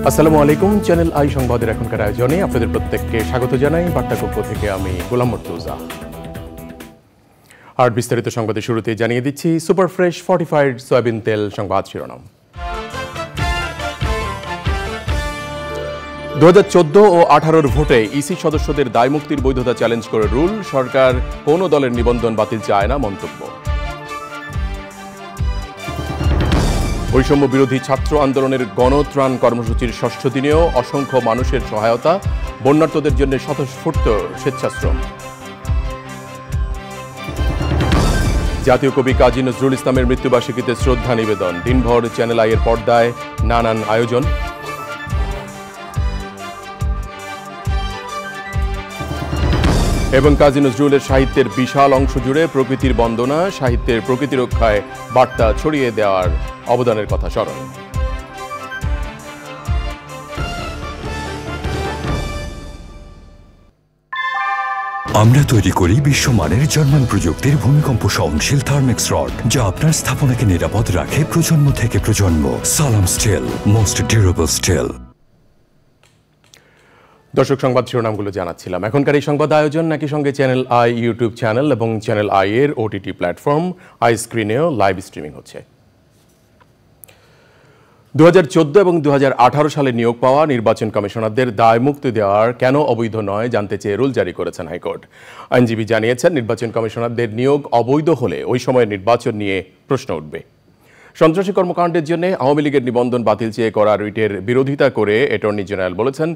আসসালামু আলাইকুম। Channel I সংবাদের এখনকার আয়োজনে আপনাদের প্রত্যেককে স্বাগত জানাই। বার্তাকক্ষ থেকে আমি গোলাম মুর্তজা। আর বিস্তারিত সংবাদের শুরুতে জানিয়ে দিচ্ছি সুপার ফ্রেশ ফর্টিফাইড সয়াবিন তেল সংবাদ শিরোনাম। 2014 ও 18 ভোটে ইসি সদস্যদের দায়মুক্তির বৈধতা চ্যালেঞ্জ করে রুল, সরকার কোন দলের নিবন্ধন বাতিল চায় না মন্তব্য। বৈষম্য বিরোধী ছাত্র আন্দোলনের গণত্রাণ কর্মসূচির 6ষ্ঠ দিনেও অসংখ্য মানুষের সহায়তা, বন্যার্তদের জন্য স্বতঃস্ফূর্ত স্বেচ্ছাশ্রম। জাতীয় কবি কাজী নজরুল ইসলামের মৃত্যুবার্ষিকীতে শ্রদ্ধা নিবেদন, দিনভর চ্যানেল আই এর পর্দায় নানান আয়োজন। এবং কাজী নজরুলের সাহিত্যের বিশাল অংশ জুড়ে প্রকৃতির বন্দনা, সাহিত্যের প্রকৃতি রক্ষায় বার্তা ছড়িয়ে দেওয়ার অবদানের কথা স্মরণ। আমরা তৈরি করি বিশ্বমানের জার্মান প্রযুক্তির ভূমিকম্প সহনশীল থার্মেক্স রড, যা আপনার স্থাপনাকে নিরাপদ রাখে প্রজন্ম থেকে প্রজন্ম। সালাম স্টিল, মোস্ট ডিউরেবল স্টিল। দর্শক, সংবাদ শিরোনামগুলো জানাচ্ছিলাম। এখনকার এই সংবাদ আয়োজন একই সঙ্গে চ্যানেল আই ইউটিউব চ্যানেল এবং চ্যানেল আই এর ওটিটি প্ল্যাটফর্ম আই স্ক্রিনেও লাইভ স্ট্রিমিং হচ্ছে। 2014 এবং 2018 সালে নিয়োগ পাওয়া নির্বাচন কমিশনারদের দায়মুক্তি দেওয়ার কেন অবৈধ নয় জানতে চেয়ে রুল জারি করেছেন হাইকোর্ট। আইনজীবী জানিয়েছেন, নির্বাচন কমিশনারদের নিয়োগ অবৈধ হলে ওই সময়ের নির্বাচন নিয়ে প্রশ্ন উঠবে। সন্ত্রাসী কর্মকাণ্ডের জন্য আওয়ামী লীগের নিবন্ধন বাতিল চেয়ে করা রিটের বিরোধিতা করে অ্যাটর্নি জেনারেল বলেছেন,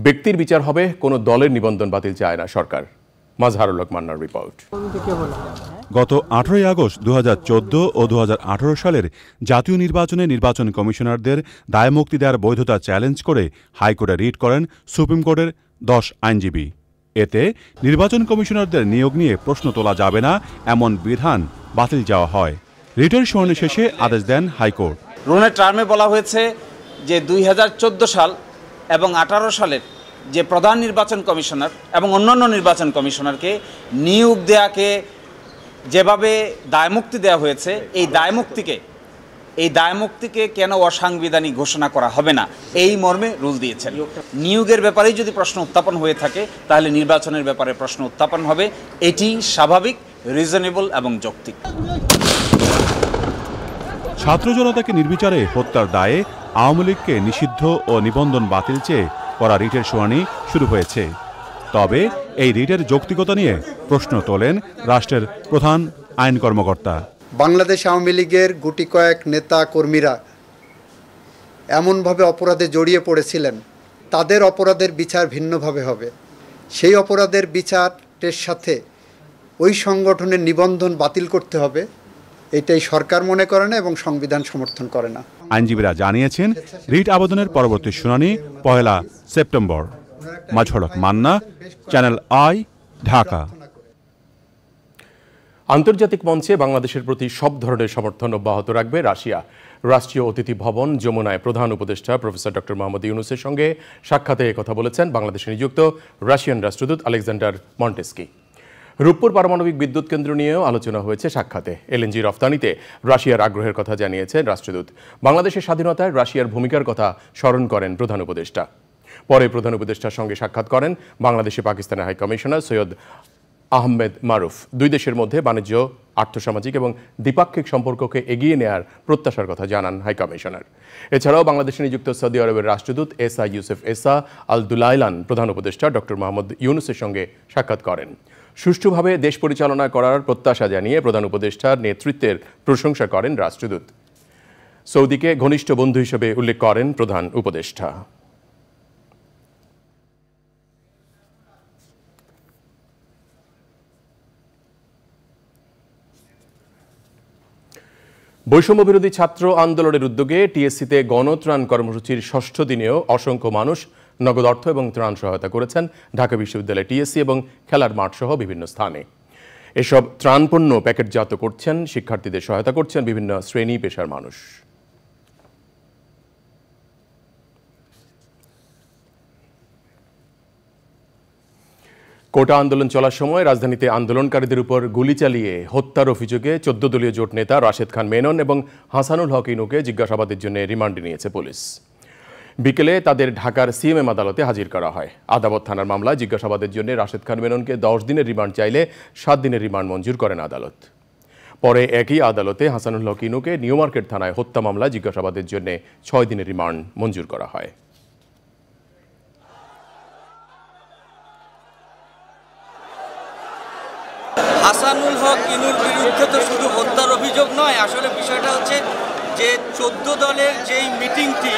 ব্যক্তির বিচার হবে, কোনো দলের নিবন্ধন বাতিল চায় না সরকার। মাজহারুল হক মান্নার রিপোর্ট। গত 18 আগস্ট 2014 ও 2018 সালের জাতীয় নির্বাচনে নির্বাচন কমিশনারদের দায়মুক্তি দেওয়ার বৈধতা চ্যালেঞ্জ করে হাইকোর্টে রিট করেন সুপ্রিম কোর্টের 10 আইনজীবী। এতে নির্বাচন কমিশনারদের নিয়োগ নিয়ে প্রশ্ন তোলা যাবে না এমন বিধান বাতিল যাওয়া হয়। রিটের শুনানি শেষে আদেশ দেন হাইকোর্ট। রুলের টার্মে বলা হয়েছে যে 2014 সাল এবং 18 সালের যে প্রধান নির্বাচন কমিশনার এবং অন্যান্য নির্বাচন কমিশনারকে নিয়োগ দেওয়াকে যেভাবে দায়মুক্তি দেওয়া হয়েছে, এই দায়মুক্তিকে কেন অসাংবিধানিক ঘোষণা করা হবে না, এই মর্মে রুল দিয়েছেন। নিয়োগের ব্যাপারেই যদি প্রশ্ন উত্থাপন হয়ে থাকে, তাহলে নির্বাচনের ব্যাপারে প্রশ্ন উত্থাপন হবে। এটি স্বাভাবিক, রিজনেবল এবং যৌক্তিক। ছাত্র জনতাকে নির্বিচারে হত্যার দায়ে আওয়ামী লীগকে নিষিদ্ধ ও নিবন্ধন বাতিল চেয়ে করা রিটের শুনানি শুরু হয়েছে। তবে এই রিটের যৌক্তিকতা নিয়ে প্রশ্ন তোলেন রাষ্ট্রের প্রধান আইন কর্মকর্তা। বাংলাদেশ আওয়ামী লীগের গুটি কয়েক নেতা কর্মীরা এমনভাবে অপরাধে জড়িয়ে পড়েছিলেন, তাদের অপরাধের বিচার ভিন্নভাবে হবে। সেই অপরাধের বিচারের সাথে ওই সংগঠনের নিবন্ধন বাতিল করতে হবে, এটাই সরকার মনে করে না এবং সংবিধান সমর্থন করে না। আইনজীবীরা জানিয়েছেন, রিট আবেদনের পরবর্তী শুনানি 1 September. Mazharul Haque Manna, channel I, Dhaka. আন্তর্জাতিক মঞ্চে বাংলাদেশের প্রতি সব ধরনের সমর্থন অব্যাহত রাখবে রাশিয়া। রাষ্ট্রীয় অতিথি ভবন যমুনায় প্রধান উপদেষ্টা প্রফেসর ডক্টর মোহাম্মদ ইউনুসের সঙ্গে সাক্ষাতে একথা বলেছেন বাংলাদেশে নিযুক্ত রাশিয়ান রাষ্ট্রদূত আলেকজান্ডার মন্টেস্কি। রূপপুর পারমাণবিক বিদ্যুৎ কেন্দ্র নিয়েও আলোচনা হয়েছে সাক্ষাতে। এলএনজি রফতানিতে রাশিয়ার আগ্রহের কথা জানিয়েছেন রাষ্ট্রদূত। বাংলাদেশের স্বাধীনতায় রাশিয়ার ভূমিকার কথা স্মরণ করেন প্রধান উপদেষ্টা। পরে প্রধান উপদেষ্টার সঙ্গে সাক্ষাৎ করেন বাংলাদেশে পাকিস্তানের হাই কমিশনার সৈয়দ আহমেদ মারুফ। দুই দেশের মধ্যে বাণিজ্য, আর্থসামাজিক এবং দ্বিপাক্ষিক সম্পর্ককে এগিয়ে নেয়ার প্রত্যাশার কথা জানান হাই কমিশনার। এছাড়াও বাংলাদেশে নিযুক্ত সৌদি আরবের রাষ্ট্রদূত এসা ইউসুফ এসা আল দুলাইলান প্রধান উপদেষ্টা ডক্টর মোহাম্মদ ইউনুসের সঙ্গে সাক্ষাৎ করেন। সুষ্ঠুভাবে দেশ পরিচালনা করার প্রত্যাশা জানিয়ে প্রধান উপদেষ্টার নেতৃত্বের প্রশংসা করেন রাষ্ট্রদূত। সৌদিকে ঘনিষ্ঠ বন্ধু হিসেবে উল্লেখ করেন প্রধান উপদেষ্টা। বৈষম্য বিরোধী ছাত্র আন্দোলনের উদ্যোগে টিএসসিতে গণত্রাণ কর্মসূচির 6ষ্ঠ দিনেও অসংখ্য মানুষ নগদ অর্থ এবং ত্রাণ সহায়তা করেছেন ঢাকা বিশ্ববিদ্যালয় টিএসসি এবং খেলার মাঠ সহ বিভিন্ন স্থানে। এসব ত্রাণপণ্য প্যাকেটজাত করছেন, শিক্ষার্থীদের সহায়তা করছেন বিভিন্ন শ্রেণী পেশার মানুষ। কোটা আন্দোলন চলার সময় রাজধানীতে আন্দোলনকারীদের উপর গুলি চালিয়ে হত্যার অভিযোগে 14 দলীয় জোট নেতা রাশেদ খান মেনন এবং হাসানুল হক ইনুকে জিজ্ঞাসাবাদের জন্য রিমান্ডে নিয়েছে পুলিশ। বিকেলে তাদের ঢাকার সিএমএম আদালতে হাজির করা হয়। আদাবর থানার মামলায় জিজ্ঞাসাবাদের জন্য রাশেদ খান মেননকে 10 দিনের রিমান্ড চাইলে 7 দিনের রিমান্ড মঞ্জুর করেন আদালত। পরে একই আদালতে হাসানুল হক ইনুকে নিউ মার্কেট থানায় হত্যা মামলায় জিজ্ঞাসাবাদের জন্য 6 দিনের রিমান্ড মঞ্জুর করা হয়। হাসানুল হক ইনুর বিরুদ্ধে তো শুধু হত্যার অভিযোগ নয়, আসলে বিষয়টা হচ্ছে যে 14 দলের যেই মিটিংটি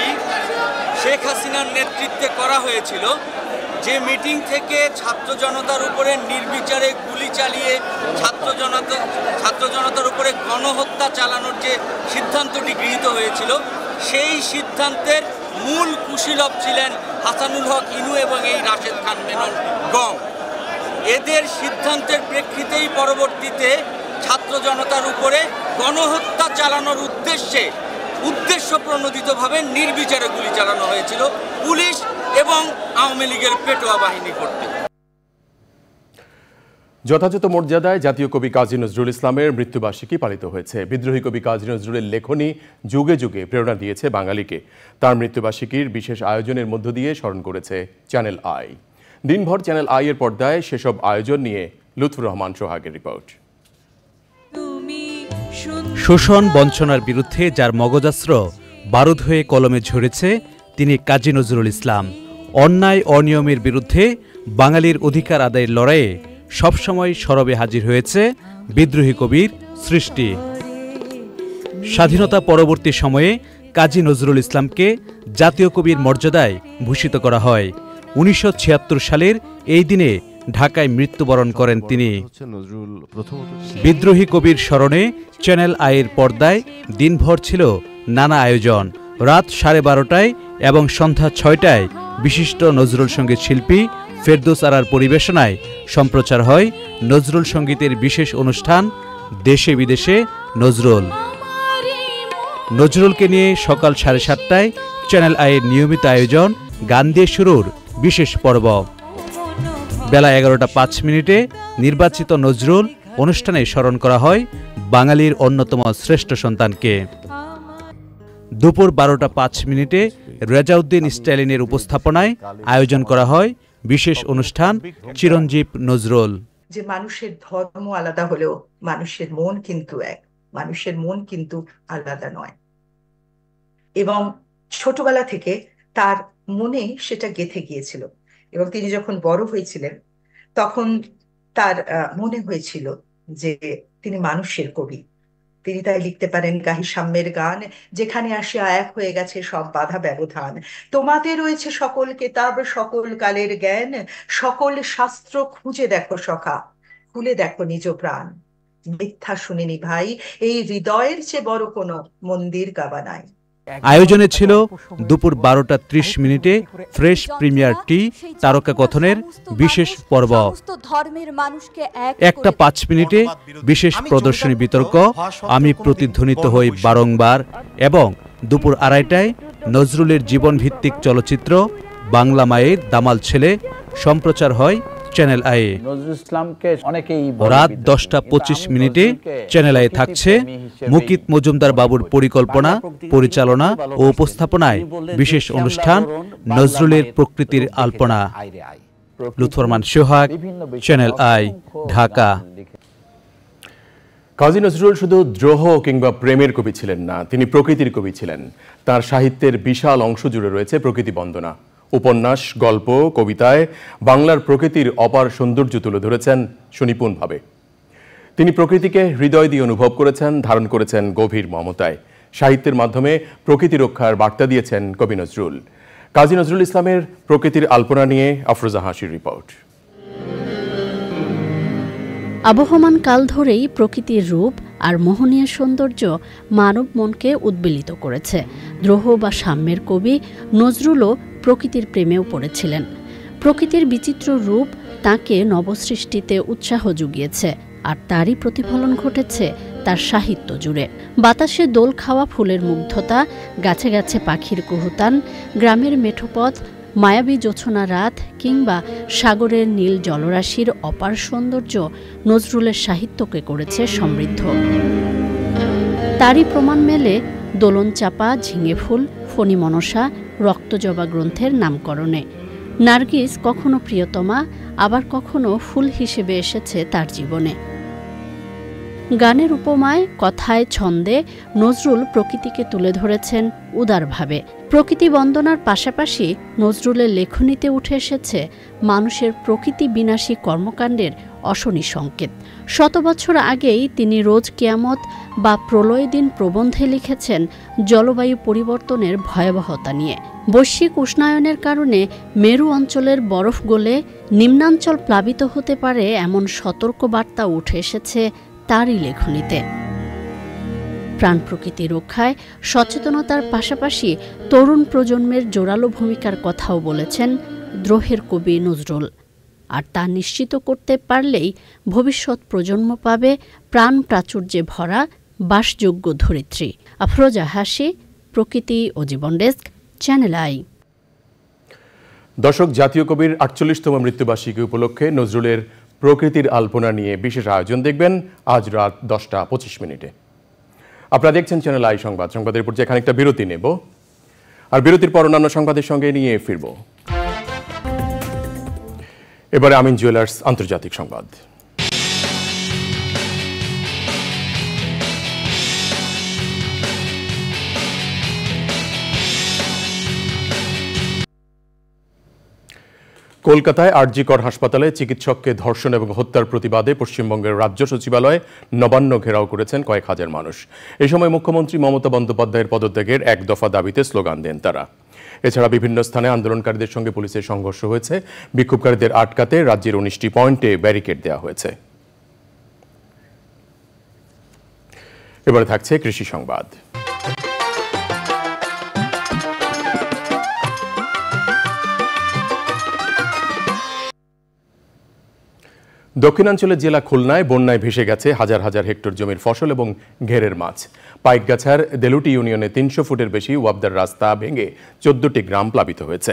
শেখ হাসিনার নেতৃত্বে করা হয়েছিল, যে মিটিং থেকে ছাত্র জনতার উপরে নির্বিচারে গুলি চালিয়ে ছাত্র জনতার উপরে গণহত্যা চালানোর যে সিদ্ধান্তটি গৃহীত হয়েছিল, সেই সিদ্ধান্তের মূল কুশীলব ছিলেন হাসানুল হক ইনু এবং এই রাশেদ খান মেনন গং। এদের সিদ্ধান্তের প্রেক্ষিতেই পরবর্তীতে ছাত্র জনতার উপরে গণহত্যা চালানোর উদ্দেশ্য প্রণোদিতভাবে নির্বিচারে গুলি চালানো হয়েছিল পুলিশ এবং আওয়ামী লীগের পেটোয়া বাহিনী কর্তৃক। যথাযথ মর্যাদায় জাতীয় কবি কাজী নজরুল ইসলামের মৃত্যুবার্ষিকী পালিত হয়েছে। বিদ্রোহী কবি কাজী নজরুলের লেখনী যুগে যুগে প্রেরণা দিয়েছে বাঙালিকে। তার মৃত্যুবার্ষিকীর বিশেষ আয়োজনের মধ্য দিয়ে স্মরণ করেছে চ্যানেল আই। দিনভর চ্যানেল আই এর পর্দায় সেসব আয়োজন নিয়ে লুৎফুর রহমান সোহাগের রিপোর্ট। শোষণ বঞ্চনার বিরুদ্ধে যার মগজাস্ত্র বারুদ হয়ে কলমে ঝরেছে তিনি কাজী নজরুল ইসলাম। অন্যায় অনিয়মের বিরুদ্ধে বাঙালির অধিকার আদায়ের লড়াইয়ে সবসময় সরবে হাজির হয়েছে বিদ্রোহী কবির সৃষ্টি। স্বাধীনতা পরবর্তী সময়ে কাজী নজরুল ইসলামকে জাতীয় কবির মর্যাদায় ভূষিত করা হয়। 1976 সালের এই দিনে ঢাকায় মৃত্যুবরণ করেন তিনি। বিদ্রোহী কবির স্মরণে চ্যানেল আইয়ের পর্দায় দিনভর ছিল নানা আয়োজন। রাত 12:30টায় এবং সন্ধ্যা 6টায় বিশিষ্ট নজরুল সঙ্গীত শিল্পী ফেরদৌস আরার পরিবেশনায় সম্প্রচার হয় নজরুল সঙ্গীতের বিশেষ অনুষ্ঠান দেশে বিদেশে নজরুল। নজরুলকে নিয়ে সকাল 7:30টায় চ্যানেল আইয়ের নিয়মিত আয়োজন গান দিয়ে শুরুর বিশেষ পর্ব। বেলা 11:05 নির্বাচিত নজরুল অনুষ্ঠানে স্মরণ করা হয় বাঙালির অন্যতম শ্রেষ্ঠ সন্তানকে। দুপুর 12:05 রেজাউদ্দিন স্ট্যালিনের উপস্থাপনায় আয়োজন করা হয় বিশেষ অনুষ্ঠান চিরঞ্জীব নজরুল। যে মানুষের ধর্ম আলাদা হলেও মানুষের মন কিন্তু এক, মানুষের মন কিন্তু আলাদা নয়। এবং ছোটবেলা থেকে তার মনে সেটা গেঁথে গিয়েছিল এবং তিনি যখন বড় হয়েছিলেন তখন তার মনে হয়েছিল যে তিনি মানুষের কবি। তিনি তাই লিখতে পারেন গাহি সাম্যের গান, যেখানে আসিয়া এক হয়ে গেছে সব বাধা ব্যবধান। তোমাতে রয়েছে সকল কেতাব, সকল কালের জ্ঞান, সকল শাস্ত্র খুঁজে দেখো সখা, খুলে দেখো নিজ প্রাণ। মিথ্যা শুনিনি ভাই, এই হৃদয়ের চেয়ে বড় কোনো মন্দির কাবা নাই। আয়োজনে ছিল দুপুর 12:30 ফ্রেশ প্রিমিয়ার টি তারকা কথনের বিশেষ পর্ব। 1:05 বিশেষ প্রদর্শনী বিতর্ক আমি প্রতিধ্বনিত হই বারংবার এবং দুপুর 2:30টায় নজরুলের জীবনভিত্তিক চলচ্চিত্র বাংলা মায়ের দামাল ছেলে সম্প্রচার হয় চ্যানেল আই। রাত 10:25 চ্যানেল আই থাকছে মুকিত মজুমদার বাবুর পরিকল্পনা, পরিচালনা ও উপস্থাপনায় বিশেষ অনুষ্ঠান নজরুলের প্রকৃতির আলপনা। লুৎফর রহমান সোহাগ, চ্যানেল আই, ঢাকা। কাজী নজরুল শুধু দ্রোহ কিংবা প্রেমের কবি ছিলেন না, তিনি প্রকৃতির কবি ছিলেন। তার সাহিত্যের বিশাল অংশ জুড়ে রয়েছে প্রকৃতি বন্দনা। উপন্যাস, গল্প, কবিতায় বাংলার প্রকৃতির অপার সৌন্দর্য তুলে ধরেছেন সুনিপুণভাবে। তিনি প্রকৃতিকে হৃদয় দিয়ে অনুভব করেছেন, ধারণ করেছেন গভীর মমতায়। সাহিত্যের মাধ্যমে প্রকৃতি রক্ষার বার্তা দিয়েছেন কবি নজরুল। কাজী নজরুল ইসলামের প্রকৃতির আলপনা নিয়ে আফরোজা হাসির রিপোর্ট। আবহমান কাল ধরেই প্রকৃতির রূপ আর মোহনীয় সৌন্দর্য মানব মনকে উদ্বেলিত করেছে। দ্রোহ বা সাম্যের কবি নজরুলও প্রকৃতির প্রেমেও পড়েছিলেন। প্রকৃতির বিচিত্র রূপ তাকে নবসৃষ্টিতে উৎসাহ জুগিয়েছে, আর তারই প্রতিফলন ঘটেছে তার সাহিত্য জুড়ে। বাতাসে দোল খাওয়া ফুলের মুগ্ধতা, গাছে গাছে পাখির কুহুতান, গ্রামের মেঠোপথ, মায়াবী জোছনা রাত কিংবা সাগরের নীল জলরাশির অপার সৌন্দর্য নজরুলের সাহিত্যকে করেছে সমৃদ্ধ। তারই প্রমাণ মেলে দোলন চাপা, ঝিঙে ফুল, ফণি মনসা, রক্তজবা গ্রন্থের নামকরণে। নার্গিস কখনো প্রিয়তমা, আবার কখনো ফুল হিসেবে এসেছে তার জীবনে। গানের উপমায়, কথায়, ছন্দে নজরুল প্রকৃতিকে তুলে ধরেছেন উদারভাবে। প্রকৃতি বন্দনার পাশাপাশি নজরুলের লেখনীতে উঠে এসেছে মানুষের প্রকৃতি বিনাশী কর্মকাণ্ডের অশনি সংকেত। শত বছর আগেই তিনি রোজ কিয়ামত বা প্রলয় দিন প্রবন্ধে লিখেছেন জলবায়ু পরিবর্তনের ভয়াবহতা নিয়ে। বৈশ্বিক উষ্ণায়নের কারণে মেরু অঞ্চলের বরফ গলে নিম্নাঞ্চল প্লাবিত হতে পারে এমন সতর্ক বার্তা উঠে এসেছে তারই লেখনীতে। প্রাণ প্রকৃতি রক্ষায় সচেতনতার পাশাপাশি তরুণ প্রজন্মের জোরালো ভূমিকার কথাও বলেছেন দ্রোহের কবি নজরুল। আর তা নিশ্চিত করতে পারলেই ভবিষ্যৎ প্রজন্ম পাবে প্রাণ প্রাচুর্যে ভরা বাসযোগ্য ধরিত্রী। আফরোজা হাসি, প্রকৃতি ও জীবন ডেস্ক, চ্যানেল আই। দর্শক, জাতীয় কবির ৪৮তম মৃত্যুবার্ষিকী উপলক্ষে নজরুলের প্রকৃতির আলপনা নিয়ে বিশেষ আয়োজন দেখবেন আজ রাত 10:25। আপনারা দেখছেন চ্যানেল আই সংবাদ। সংবাদের পর খানিকটা বিরতি নেব, আর বিরতির পর অন্যান্য সংবাদের সঙ্গে নিয়ে ফিরব। এবারে আমিন জুয়েলার্স আন্তর্জাতিক সংবাদ। কলকাতায় আরজি কর হাসপাতালে চিকিৎসককে ধর্ষণ এবং হত্যার প্রতিবাদে পশ্চিমবঙ্গের রাজ্য সচিবালয় নবান্ন ঘেরাও করেছেন কয়েক হাজার মানুষ। এ সময় মুখ্যমন্ত্রী মমতা বন্দ্যোপাধ্যায়ের পদত্যাগের এক দফা দাবিতে স্লোগান দেন তারা। এছাড়া বিভিন্ন স্থানে আন্দোলনকারীদের সঙ্গে পুলিশের সংঘর্ষ হয়েছে। বিক্ষোভকারীদের আটকাতে রাজ্যের 19টি পয়েন্টে ব্যারিকেড দেওয়া হয়েছে। এবারে থাকছে কৃষি সংবাদ। দক্ষিণাঞ্চলের জেলা খুলনায় বন্যায় ভেসে গেছে হাজার হাজার হেক্টর জমির ফসল এবং ঘেরের মাছ। পাইকগাছার দেলুটি ইউনিয়নে 300 ফুটের বেশি ওয়াবদার রাস্তা ভেঙে 14টি গ্রাম প্লাবিত হয়েছে।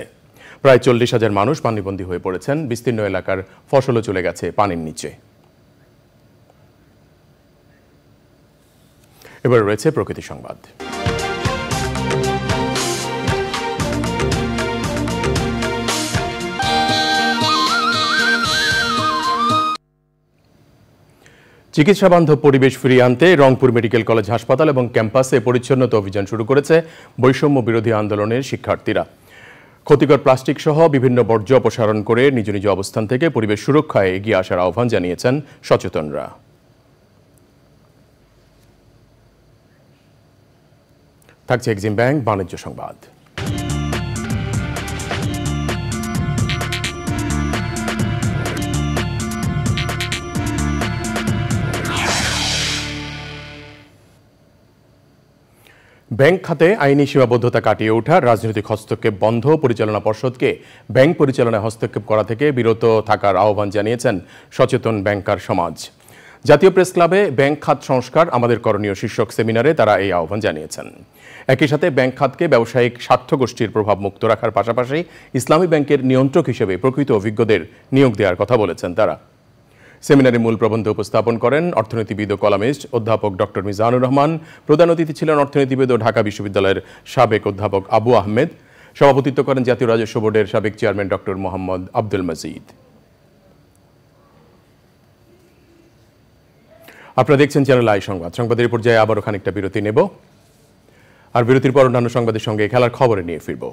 প্রায় 40,000 মানুষ পানিবন্দী হয়ে পড়েছেন। বিস্তীর্ণ এলাকার ফসলও চলে গেছে পানির নিচে। এবার রয়েছে প্রকৃতি সংবাদ। চিকিৎসা বান্ধব পরিবেশ ফিরিয়ে আনতে রংপুর মেডিকেল কলেজ হাসপাতাল এবং ক্যাম্পাসে পরিচ্ছন্নতা অভিযান শুরু করেছে বৈষম্য বিরোধী আন্দোলনের শিক্ষার্থীরা। ক্ষতিকর প্লাস্টিক সহ বিভিন্ন বর্জ্য অপসারণ করে নিজ নিজ অবস্থান থেকে পরিবেশ সুরক্ষায় এগিয়ে আসার আহ্বান জানিয়েছেন সচেতনরা। থাকছে এক্সিম ব্যাংক বাণিজ্য সংবাদ। ব্যাংক খাতে আইনি সীমাবদ্ধতা কাটিয়ে ওঠা, রাজনৈতিক হস্তক্ষেপ বন্ধ, পরিচালনা পর্ষদকে ব্যাংক পরিচালনায় হস্তক্ষেপ করা থেকে বিরত থাকার আহ্বান জানিয়েছেন সচেতন ব্যাংকার সমাজ। জাতীয় প্রেস ক্লাবে ব্যাংক খাত সংস্কার আমাদের করণীয় শীর্ষক সেমিনারে তারা এই আহ্বান জানিয়েছেন। একই সাথে ব্যাংক খাতকে ব্যবসায়িক স্বার্থগোষ্ঠীর প্রভাব মুক্ত রাখার পাশাপাশি ইসলামী ব্যাংকের নিয়ন্ত্রক হিসেবে প্রকৃত অভিজ্ঞদের নিয়োগ দেওয়ার কথা বলেছেন তারা। সেমিনারে মূল প্রবন্ধ উপস্থাপন করেন অর্থনীতিবিদ ও কলামিস্ট অধ্যাপক ডক্টর মিজানুর রহমান। প্রধান অতিথি ছিলেন অর্থনীতিবিদ ও ঢাকা বিশ্ববিদ্যালয়ের সাবেক অধ্যাপক আবু আহমেদ। সভাপতিত্ব করেন জাতীয় রাজস্ব বোর্ডের সাবেক চেয়ারম্যান ডক্টর মোহাম্মদ আব্দুল মজিদ। আপনারা দেখছেন চ্যানেল আই সংবাদ। সংবাদের পর্যায়ে আবারও খানিকটা বিরতি নেব, আর বিরতির পর অন্যান্য সংবাদের সঙ্গে খেলার খবরে নিয়ে ফিরব।